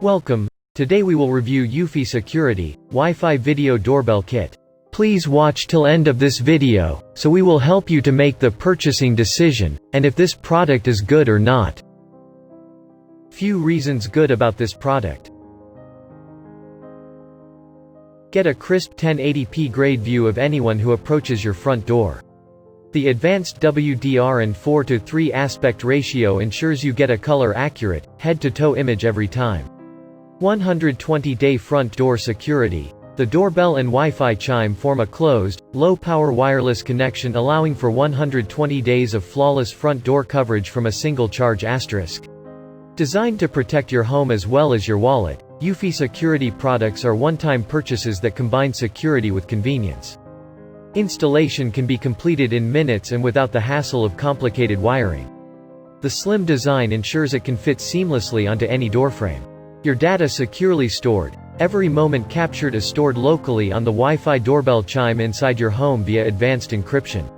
Welcome. Today we will review Eufy Security Wi-Fi Video Doorbell Kit. Please watch till end of this video, so we will help you to make the purchasing decision, and if this product is good or not. Few reasons good about this product. Get a crisp 1080p grade view of anyone who approaches your front door. The advanced WDR and 4:3 aspect ratio ensures you get a color-accurate, head-to-toe image every time. 120-day front door security. The doorbell and Wi-Fi chime form a closed, low-power wireless connection allowing for 120 days of flawless front door coverage from a single charge asterisk. Designed to protect your home as well as your wallet, Eufy security products are one-time purchases that combine security with convenience. Installation can be completed in minutes and without the hassle of complicated wiring. The slim design ensures it can fit seamlessly onto any doorframe. Your data securely stored. Every moment captured is stored locally on the Wi-Fi doorbell chime inside your home via advanced encryption.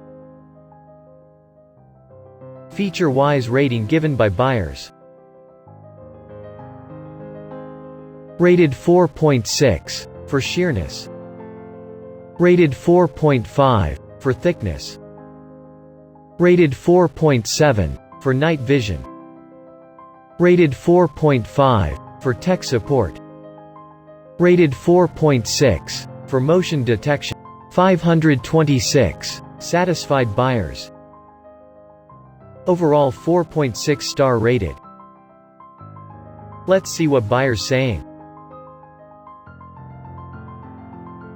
Feature-wise rating given by buyers. Rated 4.6 for sheerness. Rated 4.5 for thickness. Rated 4.7 for night vision. Rated 4.5 for tech support. Rated 4.6 for motion detection. 526 satisfied buyers. Overall 4.6 star rated. Let's see what buyers saying.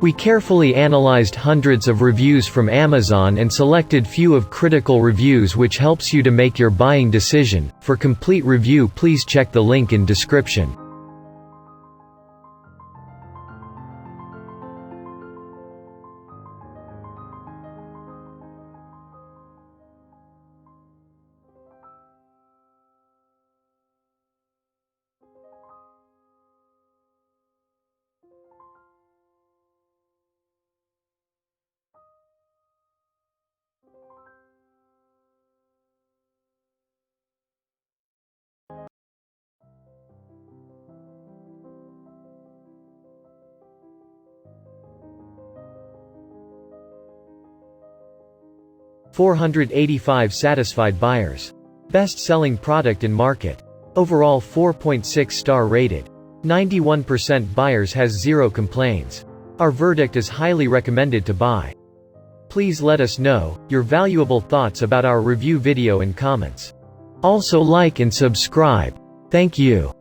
We carefully analyzed hundreds of reviews from Amazon and selected few of critical reviews which helps you to make your buying decision. For complete review please check the link in description. $485 satisfied buyers. Best-selling product in market. Overall 4.6 star rated. 91% buyers has 0 complaints. Our verdict is highly recommended to buy. Please let us know your valuable thoughts about our review video in comments. Also like and subscribe. Thank you.